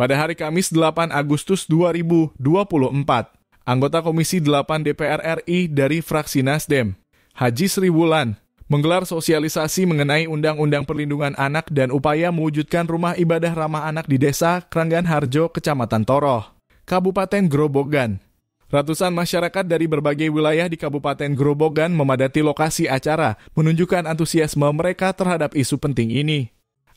Pada hari Kamis 8 Agustus 2024, anggota Komisi 8 DPR RI dari fraksi Nasdem, Haji Sri Wulan, menggelar sosialisasi mengenai Undang-Undang Perlindungan Anak dan upaya mewujudkan rumah ibadah ramah anak di Desa Kranggan Harjo, Kecamatan Toroh, Kabupaten Grobogan. Ratusan masyarakat dari berbagai wilayah di Kabupaten Grobogan memadati lokasi acara, menunjukkan antusiasme mereka terhadap isu penting ini.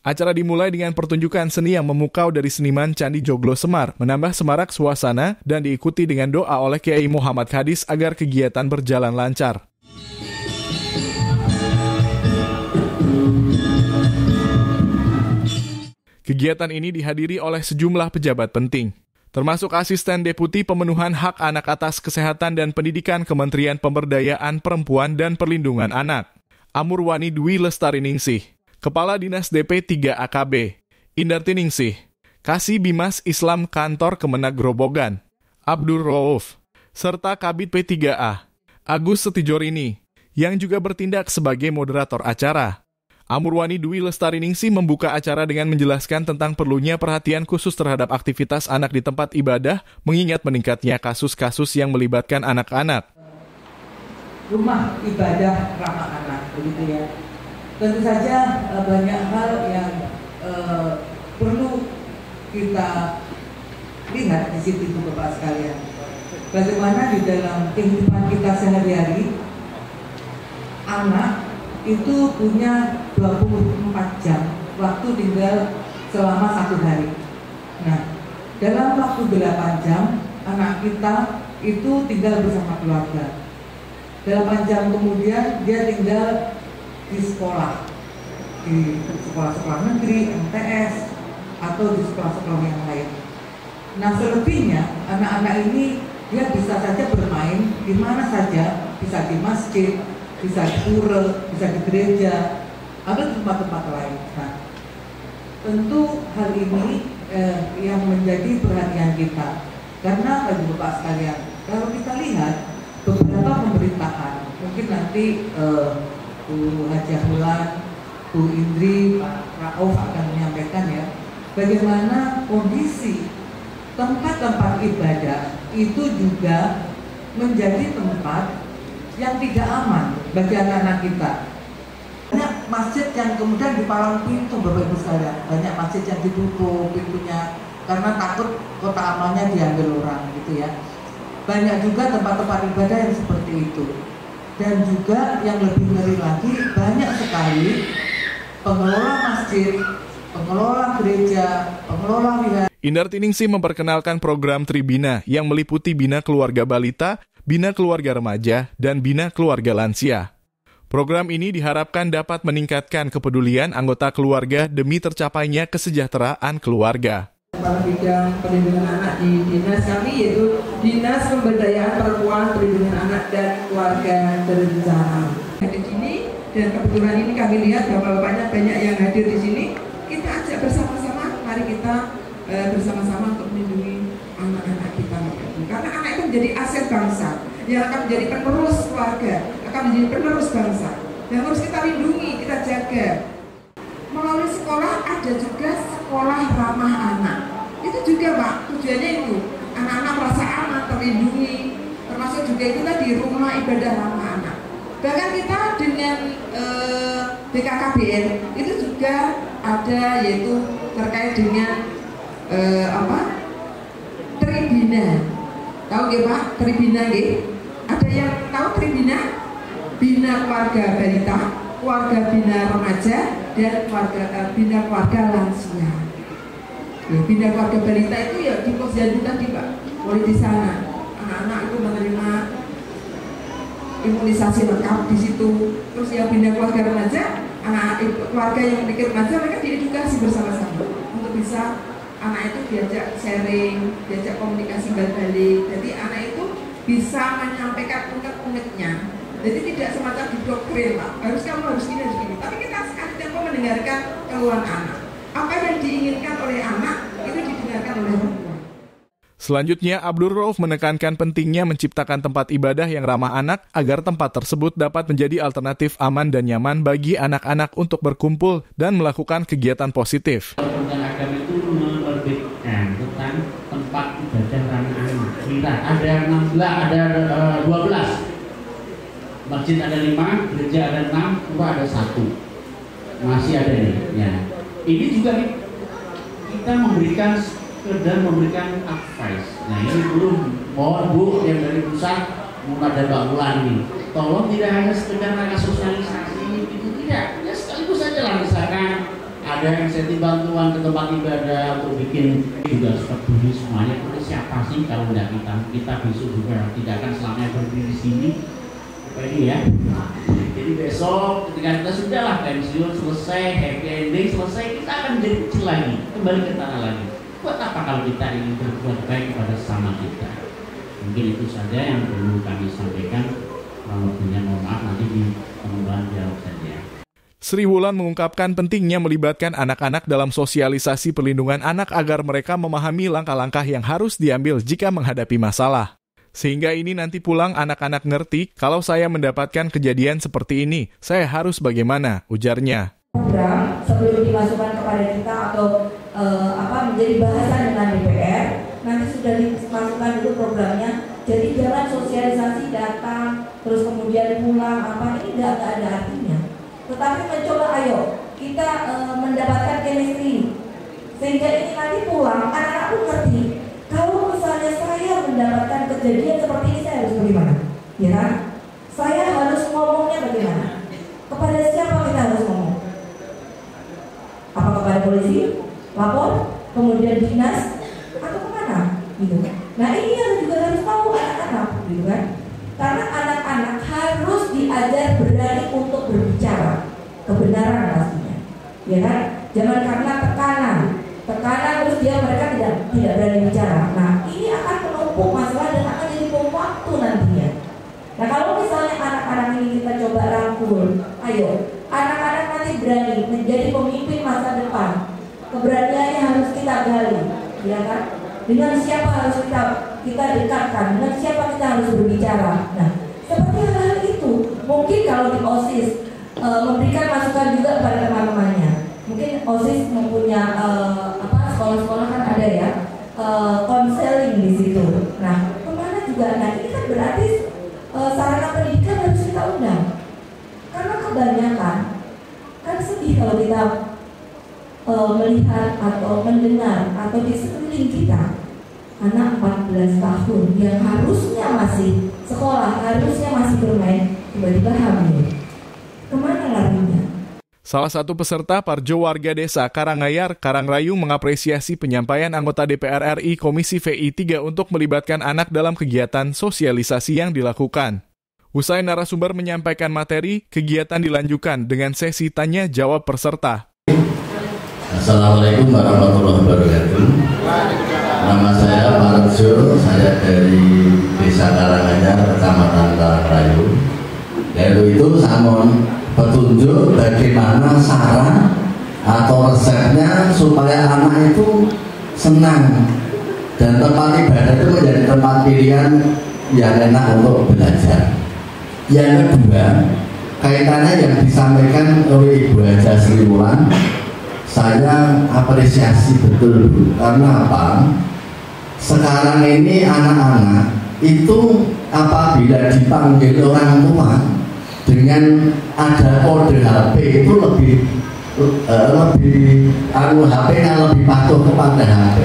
Acara dimulai dengan pertunjukan seni yang memukau dari seniman Candi Joglo Semar, menambah semarak suasana dan diikuti dengan doa oleh Kiai Muhammad Hadis agar kegiatan berjalan lancar. Kegiatan ini dihadiri oleh sejumlah pejabat penting, termasuk Asisten Deputi Pemenuhan Hak Anak atas Kesehatan dan Pendidikan Kementerian Pemberdayaan Perempuan dan Perlindungan Anak, Amurwani Dwi Lestari Ningsih, Kepala Dinas DP 3 AKB, Indarti Ningsih, Kasih Bimas Islam Kantor Kemenag Grobogan, Abdur Rauf, serta Kabid P3A, Agus Setijorini, yang juga bertindak sebagai moderator acara. Amurwani Dwi Lestari Ningsih membuka acara dengan menjelaskan tentang perlunya perhatian khusus terhadap aktivitas anak di tempat ibadah, mengingat meningkatnya kasus-kasus yang melibatkan anak-anak. Rumah ibadah ramah anak, begitu ya. Tentu saja banyak hal yang perlu kita lihat di situ, Bapak sekalian. Bagaimana di dalam kehidupan kita sehari-hari, anak itu punya 24 jam waktu tinggal selama 1 hari. Nah, dalam waktu 8 jam, anak kita itu tinggal bersama keluarga. 8 jam kemudian dia tinggal di sekolah negeri, MTS, atau di sekolah-sekolah yang lain. Nah, selebihnya anak-anak ini dia bisa saja bermain di mana saja, bisa di masjid, bisa di pura, bisa di gereja, atau di tempat-tempat lain. Nah, tentu hal ini yang menjadi perhatian kita, karena bagi Bapak sekalian, kalau kita lihat beberapa pemerintahan, mungkin nanti Bu Hajah Wulan, Bu Indri, Pak Rauf akan menyampaikan ya, bagaimana kondisi tempat-tempat ibadah itu juga menjadi tempat yang tidak aman bagi anak-anak kita. Banyak masjid yang kemudian dipalang pintu, Bapak Ibu sekalian. Banyak masjid yang ditutup pintunya karena takut kota amalnya diambil orang, gitu ya. Banyak juga tempat-tempat ibadah yang seperti itu. Dan juga yang lebih ngeri lagi, banyak sekali pengelola masjid, pengelola gereja, pengelola wihara. Indarti Ningsih memperkenalkan program Tribina yang meliputi Bina Keluarga Balita, Bina Keluarga Remaja, dan Bina Keluarga Lansia. Program ini diharapkan dapat meningkatkan kepedulian anggota keluarga demi tercapainya kesejahteraan keluarga. Kepala Bidang Perlindungan Anak di Dinas kami yaitu Dinas Pemberdayaan Perempuan, Perlindungan Anak dan Keluarga Berencana. Di sini dan kebetulan ini kami lihat bapak-bapaknya banyak yang hadir di sini. Kita ajak bersama-sama, mari kita bersama-sama untuk melindungi anak-anak kita. Karena anak itu menjadi aset bangsa yang akan menjadi penerus keluarga, akan menjadi penerus bangsa. Yang harus kita lindungi, kita jaga. Melalui sekolah ada juga sekolah ramah anak. Itu juga Pak, tujuannya itu anak-anak merasa aman, terlindungi. Termasuk juga itu tadi rumah ibadah ramah anak. Bahkan kita dengan BKKBN itu juga ada yaitu terkait dengan Tribina. Tahu nggih Pak? Tribina nggih? Ada yang tahu Tribina? Bina Keluarga Balita, Keluarga Bina Remaja, dan Bina Keluarga Lansia. Ya, Bina Keluarga Balita itu ya di Posyandu tadi Pak, mulai di sana. Anak-anak itu menerima imunisasi lengkap di situ. Terus yang Bina Keluarga Remaja, anak keluarga yang memiliki remaja mereka diedukasi bersama-sama untuk bisa anak itu diajak sharing, diajak komunikasi balik. Jadi anak itu bisa menyampaikan unek-uneknya. Jadi tidak semacam didoktrin Pak, kamu harus ini, harus ini. Tapi kita sekali tempo mendengarkan keluhan anak. Apa yang diinginkan oleh anak itu didengarkan oleh orang tua. Selanjutnya, Abdur Rauf menekankan pentingnya menciptakan tempat ibadah yang ramah anak agar tempat tersebut dapat menjadi alternatif aman dan nyaman bagi anak-anak untuk berkumpul dan melakukan kegiatan positif. Kementerian Agama itu menerbitkan ibadah ramah anak. Kira ada 16, ada 12. Masjid ada 5, gereja ada 6, pura ada 1. Masih ada nih. Ya. Ini juga kita sekedar memberikan advice. Nah ini belum, mohon Bu yang dari pusat, mulai ada Mbak Wulan nih. Tolong tidak hanya sekedar rangka sosialisasi itu tidak, ya sekaligus saja lah misalkan ada insentif bantuan ke tempat ibadah untuk bikin juga peduli semuanya. Itu siapa sih kalau tidak kita besok juga tidak akan selamanya berdiri di sini. Ini ya. Jadi besok ketika kita sudahlah pensiun selesai, happy ending selesai, kita akan jadi kecil lagi, kembali ke tanah lagi. Buat apa kalau kita ingin berbuat baik kepada sesama kita? Mungkin itu saja yang perlu kami sampaikan. Lebihnya mohon maaf nanti di pengembangan dialog saja. Sri Wulan mengungkapkan pentingnya melibatkan anak-anak dalam sosialisasi perlindungan anak agar mereka memahami langkah-langkah yang harus diambil jika menghadapi masalah. Sehingga ini nanti pulang anak-anak ngerti kalau saya mendapatkan kejadian seperti ini, saya harus bagaimana, ujarnya. Program sebelum dimasukkan kepada kita atau menjadi bahasan dengan DPR, nanti sudah dimasukkan dulu programnya. Jadi jangan sosialisasi datang terus kemudian pulang ini nggak ada artinya. Tetapi mencoba ayo kita mendapatkan chemistry sehingga ini nanti pulang anak-anak pun ngerti. Kalau misalnya saya mendapatkan kejadian seperti ini saya harus bagaimana, ya kan? Saya harus ngomongnya bagaimana? Kepada siapa kita harus ngomong? Apa kepada polisi, lapor, kemudian dinas, atau kemana? Gitu. Nah ini yang juga harus tahu anak-anak, gitu kan? Karena anak-anak harus diajar berani untuk berbicara kebenaran pastinya, ya kan? Jangan karena tekanan terus mereka tidak berani bicara. Nah ini akan menumpuk masalah dan akan jadi bom waktu nantinya. Nah kalau misalnya anak-anak ini kita coba rangkul, ayo anak-anak nanti berani menjadi pemimpin masa depan. Keberaniannya harus kita gali, ya kan? Dengan siapa harus kita dekatkan, dengan siapa kita harus berbicara. Nah seperti hal itu mungkin kalau di OSIS memberikan masukan juga kepada teman-temannya. Mungkin OSIS mempunyai sekolah-sekolah kan ada ya konseling di situ. Nah kemana juga, nah ini kan berarti sarana pendidikan harus kita undang. Karena kebanyakan kan sedih kalau kita melihat atau mendengar atau di sekeliling kita anak 14 tahun yang harusnya masih sekolah, harusnya masih bermain, tiba-tiba hamil. Kemana larinya? Salah satu peserta Parjo warga desa Karangayar, Karangrayu mengapresiasi penyampaian anggota DPR RI Komisi VI 3 untuk melibatkan anak dalam kegiatan sosialisasi yang dilakukan. Usai narasumber menyampaikan materi, kegiatan dilanjutkan dengan sesi tanya jawab peserta. Assalamualaikum warahmatullahi wabarakatuh. Nama saya Parjo, saya dari Desa Karanganyar, Kecamatan Karangrayu. Lalu itu sama petunjuk bagaimana saran atau resepnya supaya anak itu senang dan tempat ibadah itu menjadi tempat pilihan yang enak untuk belajar. Yang kedua, kaitannya yang disampaikan oleh Ibu Haja Sri Wulan, saya apresiasi betul Bu. Karena apa? Sekarang ini anak-anak itu apabila dipanggil orang tua dengan ada kode HP itu lebih HP-nya lebih patuh kepada HP.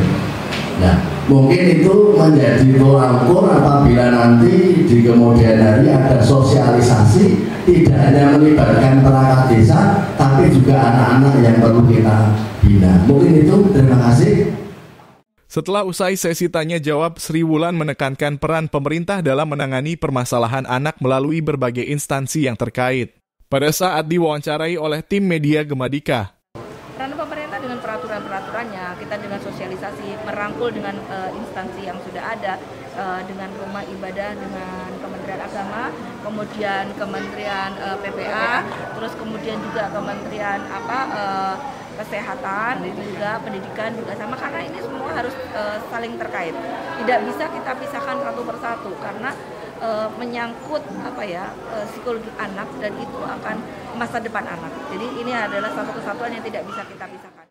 Nah, mungkin itu menjadi tolak ukur apabila nanti di kemudian hari ada sosialisasi tidak hanya melibatkan perangkat desa, tapi juga anak-anak yang perlu kita bina. Mungkin itu, terima kasih. Setelah usai sesi tanya-jawab, Sri Wulan menekankan peran pemerintah dalam menangani permasalahan anak melalui berbagai instansi yang terkait. Pada saat diwawancarai oleh tim media Gemadika, peran pemerintah dengan peraturan-peraturannya, kita dengan sosialisasi, merangkul dengan instansi yang sudah ada, dengan rumah ibadah, dengan Kementerian Agama, kemudian Kementerian PPA, terus kemudian juga Kementerian Kesehatan, juga pendidikan juga sama, karena ini semua harus saling terkait. Tidak bisa kita pisahkan satu persatu karena menyangkut psikologi anak dan itu akan masa depan anak. Jadi ini adalah satu kesatuan yang tidak bisa kita pisahkan.